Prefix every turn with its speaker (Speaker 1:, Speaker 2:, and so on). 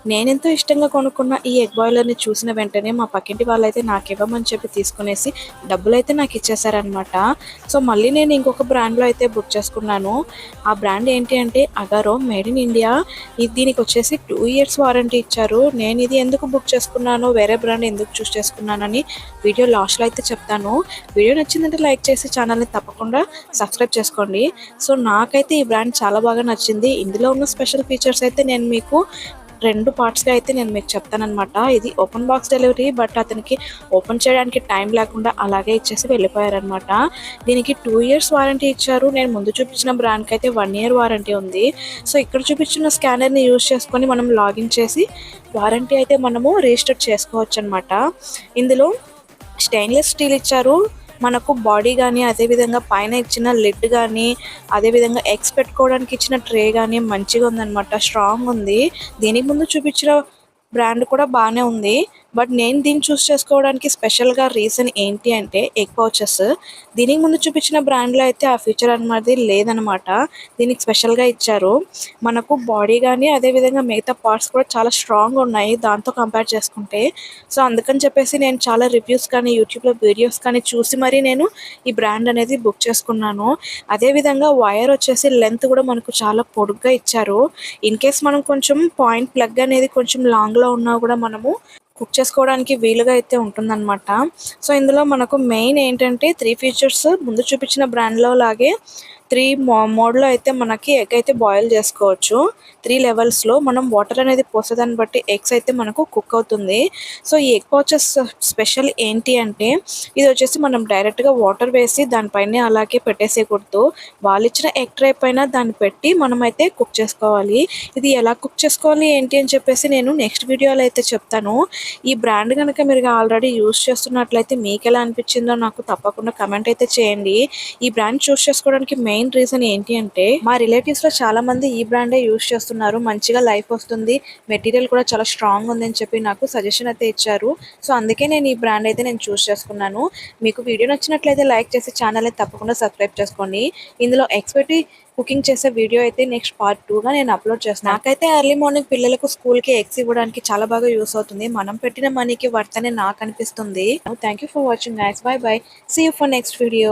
Speaker 1: నేనెంతో ఇష్టంగా కొనుక్కున్న ఈ ఎగ్ బాయిలర్‌ని చూసిన వెంటనే మా పక్కింటి వాళ్ళైతే నాకివ్వమని చెప్పి తీసుకునేసి డబ్బులైతే నాకిచ్చేశారనమాట. సో, మళ్ళీ నేను ఇంకొక బ్రాండ్‌లో అయితే బుక్ చేసుకున్నాను. ఆ బ్రాండ్ ఏంటి అంటే అగారో మేడ్ ఇన్ ఇండియా. దీనికొచ్చేసి 2 ఇయర్స్ వారంటీ ఇచ్చారు. నేనిది ఎందుకు బుక్ చేసుకున్నానో, వేరే బ్రాండ్ ఎందుకు చూస్ చేసుకున్నానని వీడియో లాస్ట్‌లో అయితే చెప్తాను. వీడియో నచ్చిందంటే లైక్ చేసి ఛానల్‌ని తప్పకుండా సబ్స్క్రైబ్ చేసుకోండి. సో, నాకైతే ఈ బ్రాండ్ చాలా బాగా నచ్చింది. ఇందులో ఉన్న స్పెషల్ ఫీచర్స్ అయితే నేను మీకు 2 పార్ట్స్‌గా అయితే నేను మీకు చెప్తాననమాట. ఇది ఓపెన్ బాక్స్ డెలివరీ. బట్ అతనికి ఓపెన్ చేయడానికి టైం లేకుండా అలాగే ఇచ్చేసి వెళ్ళిపోయారనమాట. దీనికి 2 ఇయర్స్ వారంటీ ఇచ్చారు. నేను ముందు చూపించిన బ్రాండ్‌కైతే 1 ఇయర్ వారంటీ ఉంది. సో, ఇక్కడ చూపించిన స్కానర్‌ని యూజ్ చేసుకొని మనం లాగిన్ చేసి వారంటీ అయితే మనము రిజిస్టర్ చేసుకోవచ్చనమాట. ఇందులో స్టెయిన్‌లెస్ స్టీల్ ఇచ్చారు. మనకు బాడీ గానీ, అదేవిధంగా పైన ఇచ్చిన లిడ్ గానీ, అదేవిధంగా ఎగ్స్ పెట్టుకోవడానికి ఇచ్చిన ట్రే గానీ మంచిగా ఉందనమాట. స్ట్రాంగ్ ఉంది. దీనికి ముందు చూపించిన బ్రాండ్ కూడా బానే ఉంది. బట్ నేను దీన్ని చూస్ చేసుకోవడానికి స్పెషల్‌గా రీజన్ ఏంటి అంటే ఎగ్ పౌచెస్. దీనికి ముందు చూపించిన బ్రాండ్‌లో అయితే ఆ ఫీచర్ అనేది లేదనమాట. దీనికి స్పెషల్‌గా ఇచ్చారు. మనకు బాడీ గానీ, అదేవిధంగా మిగతా పార్ట్స్ కూడా చాలా స్ట్రాంగ్‌గా ఉన్నాయి దాంతో కంపేర్ చేసుకుంటే. సో, అందుకని చెప్పేసి నేను చాలా రివ్యూస్ కానీ, యూట్యూబ్‌లో వీడియోస్ కానీ చూసి మరీ నేను ఈ బ్రాండ్ అనేది బుక్ చేసుకున్నాను. అదేవిధంగా వైర్ వచ్చేసి లెంత్ కూడా మనకు చాలా పొడుగ్గా ఇచ్చారు. ఇన్‌కేస్ మనం కొంచెం పాయింట్ ప్లగ్ అనేది కొంచెం లాంగ్‌లో ఉన్నా కూడా మనము కుక్ చేసుకోవడానికి వీలుగా అయితే ఉంటుందన్నమాట. సో, ఇందులో మనకు మెయిన్ ఏంటంటే 3 ఫీచర్స్ ముందు చూపించిన బ్రాండ్‌లో లాగే 3 మోడ్‌లో అయితే మనకి ఎగ్ అయితే బాయిల్ చేసుకోవచ్చు. 3 లెవెల్స్‌లో మనం వాటర్ అనేది పోసేదాన్ని బట్టి ఎగ్స్ అయితే మనకు కుక్ అవుతుంది. సో, ఈ ఎగ్ పౌచెస్ స్పెషల్ ఏంటి అంటే ఇది వచ్చేసి మనం డైరెక్ట్‌గా వాటర్ వేసి దానిపైనే అలాగే పెట్టేసేయకూడదు. వాళ్ళిచ్చిన ఎగ్ ట్రే పైన దాన్ని పెట్టి మనమైతే కుక్ చేసుకోవాలి. ఇది ఎలా కుక్ చేసుకోవాలి ఏంటి అని చెప్పేసి నేను నెక్స్ట్ వీడియోలో అయితే చెప్తాను. ఈ బ్రాండ్ గనక మీరు ఆల్రెడీ యూజ్ చేస్తున్నట్లయితే మీకెలా అనిపించిందో నాకు తప్పకుండా కమెంట్ అయితే చేయండి. ఈ బ్రాండ్ చూస్ చేసుకోవడానికి మెయిన్ రీజన్ ఏంటి అంటే మా రిలేటివ్స్‌లో చాలా మంది ఈ బ్రాండే యూజ్ చేస్తున్నారు. మంచిగా లైఫ్ వస్తుంది. మెటీరియల్ కూడా చాలా స్ట్రాంగ్ ఉందని చెప్పి నాకు సజెషన్ అయితే ఇచ్చారు. సో, అందుకే నేను ఈ బ్రాండ్ అయితే నేను చూస్ చేసుకున్నాను. మీకు వీడియో నచ్చినట్లయితే లైక్ చేసి ఛానల్‌ని తప్పకుండా సబ్స్క్రైబ్ చేసుకోండి. ఇందులో ఎగ్స్ పెట్టి కుకింగ్ చేసే వీడియో అయితే నెక్స్ట్ పార్ట్ 2గా నేను అప్లోడ్ చేస్తాను. నాకైతే ఎర్లీ మార్నింగ్ పిల్లలకు స్కూల్‌కి ఎగ్స్ ఇవ్వడానికి చాలా బాగా యూజ్ అవుతుంది. మనం పెట్టిన మనీకి వర్త్ అని నాకు అనిపిస్తుంది. Thank you for watching guys. Bye bye. See you for next video.